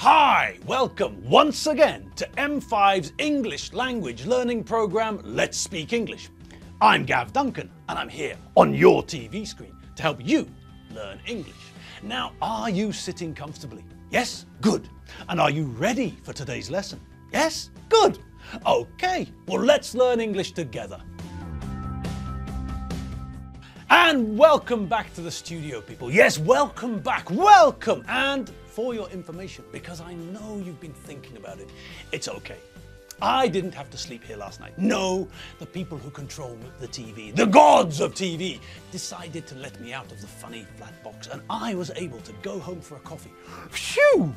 Hi, welcome once again to M5's English language learning program, Let's Speak English. I'm Gav Duncan and I'm here on your TV screen to help you learn English. Now, are you sitting comfortably? Yes? Good. And are you ready for today's lesson? Yes? Good. Okay, well let's learn English together. And welcome back to the studio, people. Yes, welcome back. Welcome. And for your information, because I know you've been thinking about it, it's okay. I didn't have to sleep here last night. No, the people who control the TV, the gods of TV, decided to let me out of the funny flat box and I was able to go home for a coffee. Phew!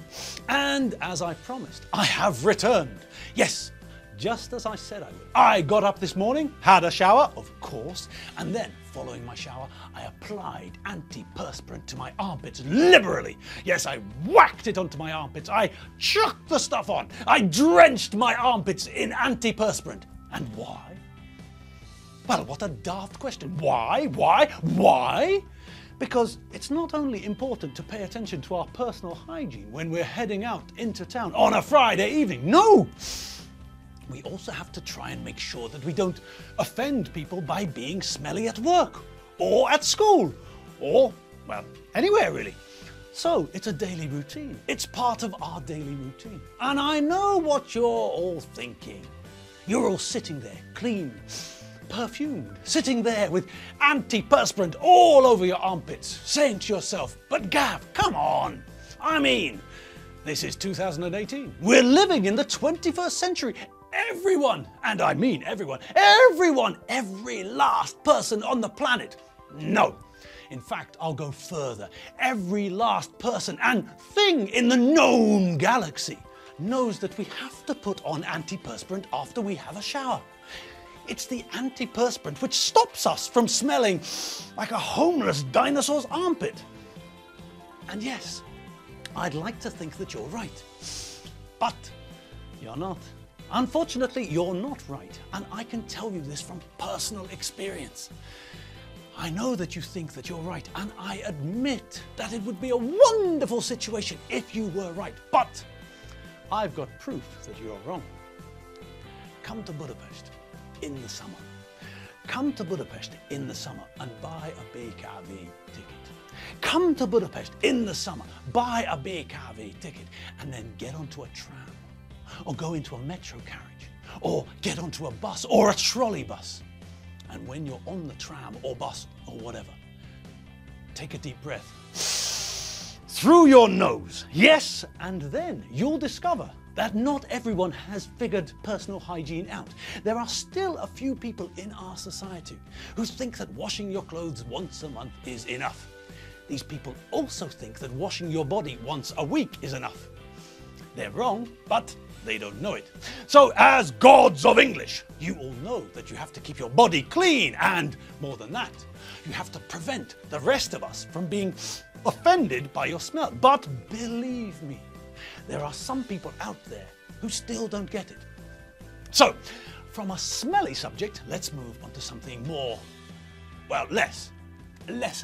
And as I promised, I have returned. Yes, just as I said I would. I got up this morning, had a shower, of course, and then, following my shower, I applied antiperspirant to my armpits liberally. Yes, I whacked it onto my armpits. I chucked the stuff on. I drenched my armpits in antiperspirant. And why? Well, what a daft question. Why? Why? Because it's not only important to pay attention to our personal hygiene when we're heading out into town on a Friday evening. No! We also have to try and make sure that we don't offend people by being smelly at work or at school or, well, anywhere really. So it's a daily routine. It's part of our daily routine. And I know what you're all thinking. You're all sitting there, clean, perfumed, sitting there with antiperspirant all over your armpits, saying to yourself, but Gav, come on. I mean, this is 2018. We're living in the 21st century. Everyone, and I mean everyone, every last person on the planet. No, in fact, I'll go further. Every last person and thing in the known galaxy knows that we have to put on antiperspirant after we have a shower. It's the antiperspirant which stops us from smelling like a homeless dinosaur's armpit. And yes, I'd like to think that you're right, but you're not. Unfortunately, you're not right, and I can tell you this from personal experience. I know that you think that you're right, and I admit that it would be a wonderful situation if you were right, but I've got proof that you're wrong. Come to Budapest in the summer. Come to Budapest in the summer and buy a BKV ticket. Come to Budapest in the summer, buy a BKV ticket, and then get onto a tram, or go into a metro carriage, or get onto a bus or a trolley bus. And when you're on the tram or bus or whatever, take a deep breath through your nose. Yes, and then you'll discover that not everyone has figured personal hygiene out. There are still a few people in our society who think that washing your clothes once a month is enough. These people also think that washing your body once a week is enough. They're wrong, but they don't know it. So as gods of English, you all know that you have to keep your body clean, and more than that, you have to prevent the rest of us from being offended by your smell. But believe me, there are some people out there who still don't get it. So from a smelly subject, let's move on to something more, well, less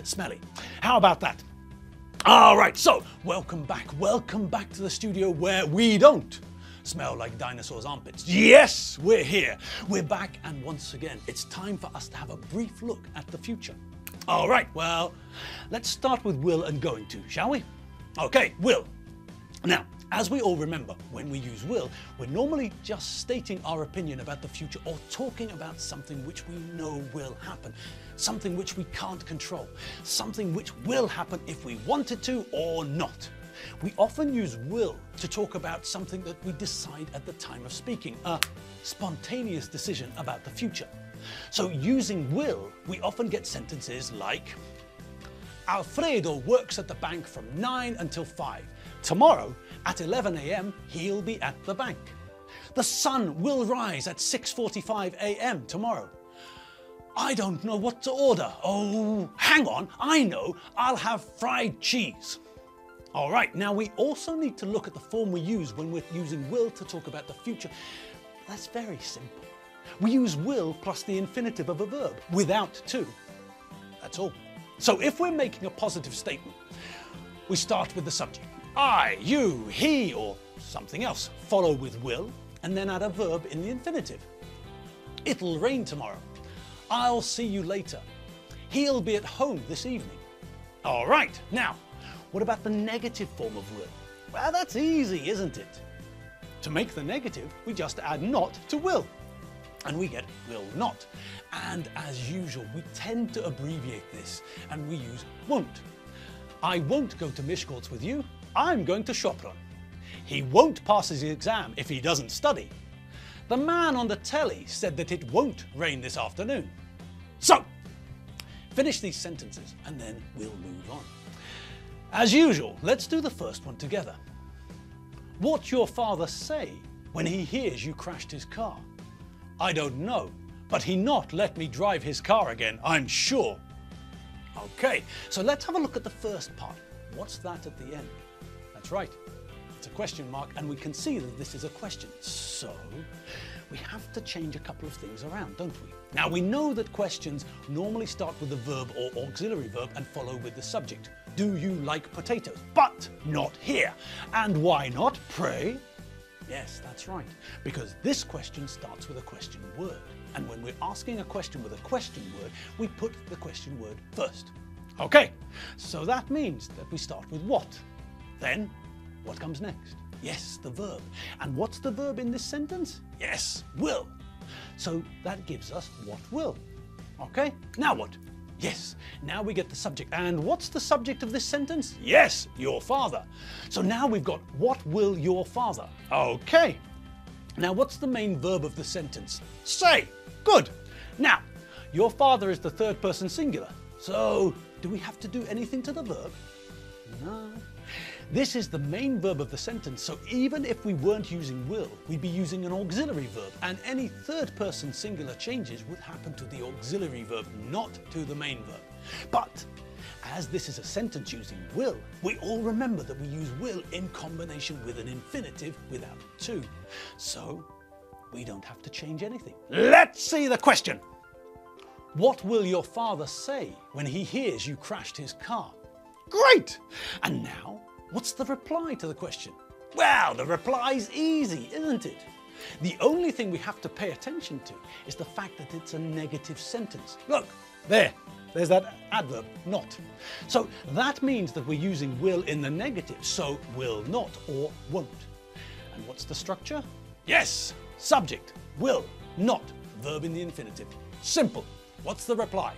smelly. How about that? All right, so welcome back to the studio where we don't smell like dinosaurs' armpits. Yes, we're here. We're back, and once again, it's time for us to have a brief look at the future. All right, well, let's start with will and going to, shall we? Okay, will. Now, as we all remember, when we use will, we're normally just stating our opinion about the future or talking about something which we know will happen, something which we can't control, something which will happen if we want it to or not. We often use will to talk about something that we decide at the time of speaking, a spontaneous decision about the future. So using will, we often get sentences like, Alfredo works at the bank from 9 until 5. Tomorrow at 11 a.m. he'll be at the bank. The sun will rise at 6:45 a.m. tomorrow. I don't know what to order. Oh, hang on, I know, I'll have fried cheese. All right, now we also need to look at the form we use when we're using will to talk about the future. That's very simple. We use will plus the infinitive of a verb, without to. That's all. So if we're making a positive statement, we start with the subject. I, you, he, or something else. Follow with will, and then add a verb in the infinitive. It'll rain tomorrow. I'll see you later. He'll be at home this evening. All right, now, what about the negative form of will? Well, that's easy, isn't it? To make the negative, we just add not to will, and we get will not. And as usual, we tend to abbreviate this, and we use won't. I won't go to Miskolc with you. I'm going to Sopron. He won't pass his exam if he doesn't study. The man on the telly said that it won't rain this afternoon. So, finish these sentences and then we'll move on. As usual, let's do the first one together. What's your father say when he hears you crashed his car? I don't know, but he not let me drive his car again, I'm sure. Okay, so let's have a look at the first part. What's that at the end? That's right, it's a question mark, and we can see that this is a question. So we have to change a couple of things around, don't we? Now we know that questions normally start with a verb or auxiliary verb and follow with the subject. Do you like potatoes? But not here. And why not, pray? Yes, that's right, because this question starts with a question word. And when we're asking a question with a question word, we put the question word first. Okay, so that means that we start with what? Then, what comes next? Yes, the verb. And what's the verb in this sentence? Yes, will. So that gives us what will. Okay, now what? Yes, now we get the subject. And what's the subject of this sentence? Yes, your father. So now we've got what will your father? Okay. Now what's the main verb of the sentence? Say. Good. Now, your father is the third person singular. So do we have to do anything to the verb? No. This is the main verb of the sentence, so even if we weren't using will, we'd be using an auxiliary verb, and any third person singular changes would happen to the auxiliary verb, not to the main verb. But as this is a sentence using will, we all remember that we use will in combination with an infinitive without to. So we don't have to change anything. Let's see the question. What will your father say when he hears you crashed his car? Great! And now, what's the reply to the question? Well, the reply's easy, isn't it? The only thing we have to pay attention to is the fact that it's a negative sentence. Look, there's that adverb, not. So that means that we're using will in the negative, so will not or won't. And what's the structure? Yes, subject, will, not, verb in the infinitive. Simple. What's the reply?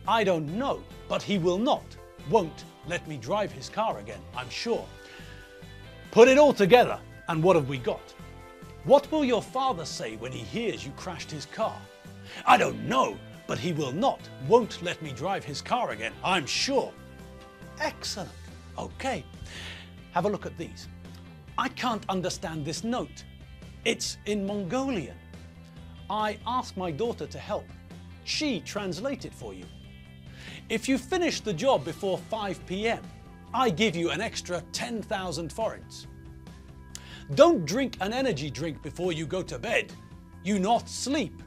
I don't know, but he will not, won't let me drive his car again, I'm sure. Put it all together, and what have we got? What will your father say when he hears you crashed his car? I don't know, but he will not, won't let me drive his car again, I'm sure. Excellent. Okay, have a look at these. I can't understand this note. It's in Mongolian. I asked my daughter to help. She translates it for you. If you finish the job before 5 p.m, I give you an extra 10,000 forints. Don't drink an energy drink before you go to bed. You not sleep.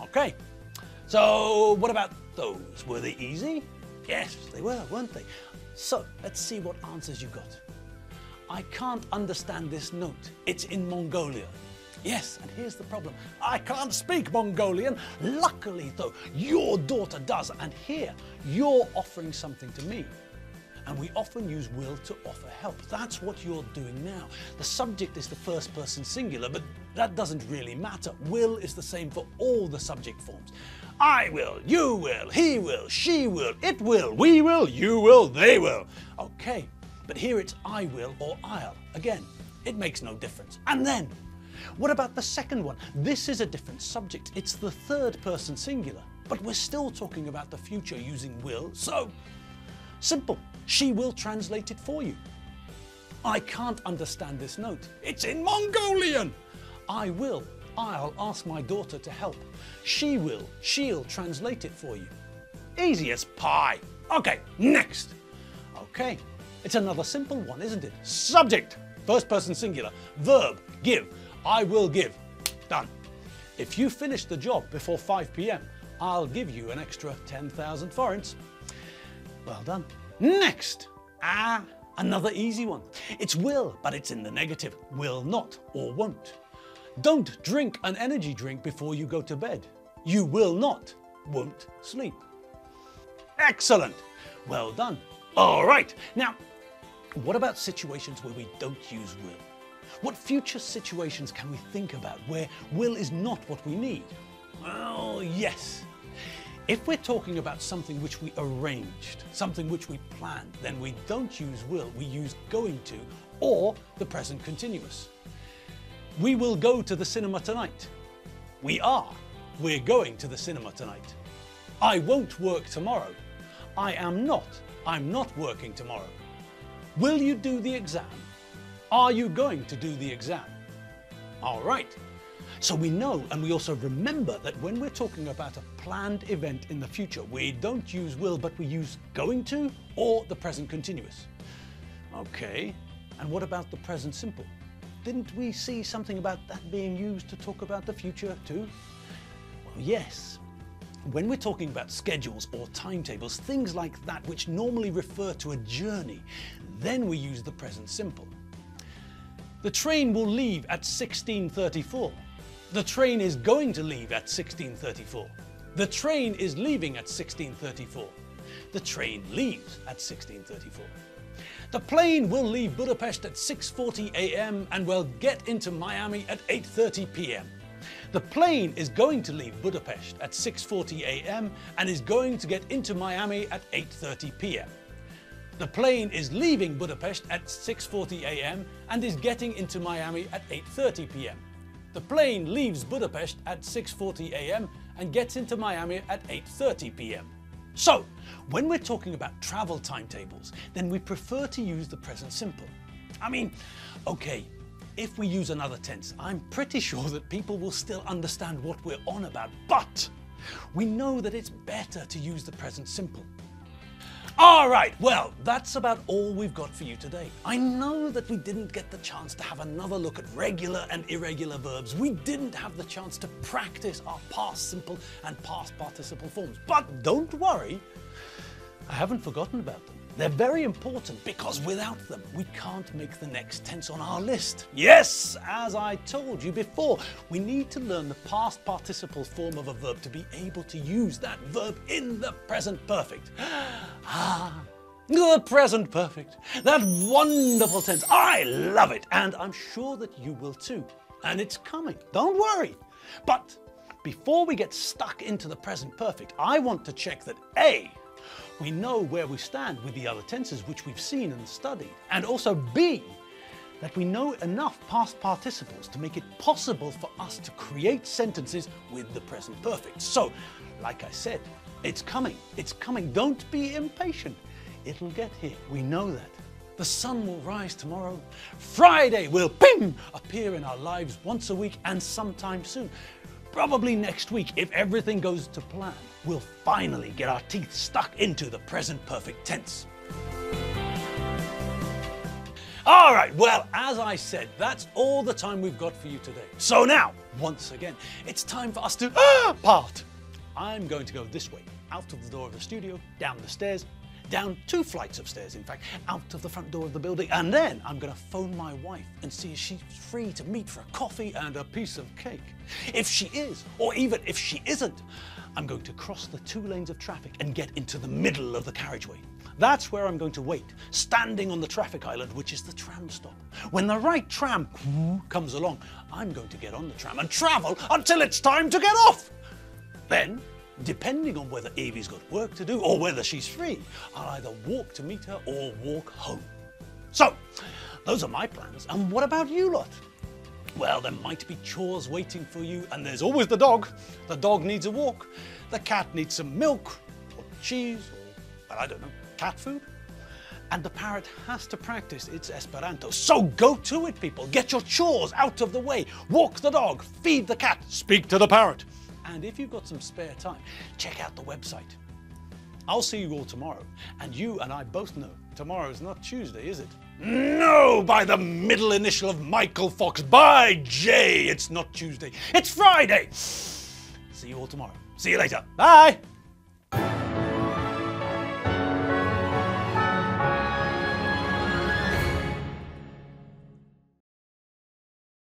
Okay, so what about those? Were they easy? Yes, they were, weren't they? So let's see what answers you got. I can't understand this note. It's in Mongolian. Yes, and here's the problem. I can't speak Mongolian. Luckily, though, your daughter does. And here, you're offering something to me. And we often use will to offer help. That's what you're doing now. The subject is the first person singular, but that doesn't really matter. Will is the same for all the subject forms. I will, you will, he will, she will, it will, we will, you will, they will. Okay, but here it's I will or I'll. Again, it makes no difference. And then, what about the second one? This is a different subject. It's the third person singular, but we're still talking about the future using will, so simple. She will translate it for you. I can't understand this note. It's in Mongolian. I will, I'll ask my daughter to help. She will, she'll translate it for you. Easy as pie. Okay, next. Okay, it's another simple one, isn't it? Subject, first person singular. Verb, give. I will give. Done. If you finish the job before 5 p.m, I'll give you an extra 10,000 forints. Well done. Next. Another easy one. It's will, but it's in the negative. Will not or won't. Don't drink an energy drink before you go to bed. You will not, won't sleep. Excellent. Well done. All right. Now, what about situations where we don't use will? What future situations can we think about where will is not what we need? Well, yes. If we're talking about something which we arranged, something which we planned, then we don't use will, we use going to or the present continuous. We will go to the cinema tonight. We're going to the cinema tonight. I won't work tomorrow. I'm not working tomorrow. Will you do the exam? Are you going to do the exam? All right. So we know and we also remember that when we're talking about a planned event in the future, we don't use will, but we use going to or the present continuous. Okay. And what about the present simple? Didn't we see something about that being used to talk about the future too? Well, yes. When we're talking about schedules or timetables, things like that which normally refer to a journey, then we use the present simple. The train will leave at 16:34. The train is going to leave at 16:34. The train is leaving at 16:34. The train leaves at 16:34. The plane will leave Budapest at 6:40 a.m. and will get into Miami at 8:30 p.m. The plane is going to leave Budapest at 6:40 a.m. and is going to get into Miami at 8:30 p.m. The plane is leaving Budapest at 6:40 a.m. and is getting into Miami at 8:30 p.m. The plane leaves Budapest at 6:40 a.m. and gets into Miami at 8:30 p.m. So, when we're talking about travel timetables, then we prefer to use the present simple. I mean, okay, if we use another tense, I'm pretty sure that people will still understand what we're on about, but we know that it's better to use the present simple. All right, well, that's about all we've got for you today. I know that we didn't get the chance to have another look at regular and irregular verbs. We didn't have the chance to practice our past simple and past participle forms. But don't worry, I haven't forgotten about them. They're very important because without them, we can't make the next tense on our list. Yes, as I told you before, we need to learn the past participle form of a verb to be able to use that verb in the present perfect. The present perfect, that wonderful tense. I love it, and I'm sure that you will too. And it's coming, don't worry. But before we get stuck into the present perfect, I want to check that A, we know where we stand with the other tenses which we've seen and studied, and also B, that we know enough past participles to make it possible for us to create sentences with the present perfect. So, like I said, it's coming, don't be impatient. It'll get here, we know that. The sun will rise tomorrow. Friday will, ping, appear in our lives once a week and sometime soon. Probably next week, if everything goes to plan, we'll finally get our teeth stuck into the present perfect tense. All right, well, as I said, that's all the time we've got for you today. So now, once again, it's time for us to part. I'm going to go this way, out of the door of the studio, down the stairs, down 2 flights of stairs, in fact, out of the front door of the building, and then I'm going to phone my wife and see if she's free to meet for a coffee and a piece of cake. If she is, or even if she isn't, I'm going to cross the 2 lanes of traffic and get into the middle of the carriageway. That's where I'm going to wait, standing on the traffic island, which is the tram stop. When the right tram comes along, I'm going to get on the tram and travel until it's time to get off. Then, depending on whether Evie's got work to do or whether she's free, I'll either walk to meet her or walk home. So, those are my plans. And what about you lot? Well, there might be chores waiting for you, and there's always the dog. The dog needs a walk. The cat needs some milk or cheese or, I don't know, cat food. And the parrot has to practice its Esperanto. So go to it, people. Get your chores out of the way. Walk the dog, feed the cat, speak to the parrot. And if you've got some spare time, check out the website. I'll see you all tomorrow. And you and I both know tomorrow's not Tuesday, is it? No, by the middle initial of Michael Fox, by J, it's not Tuesday, it's Friday. See you all tomorrow. See you later. Bye.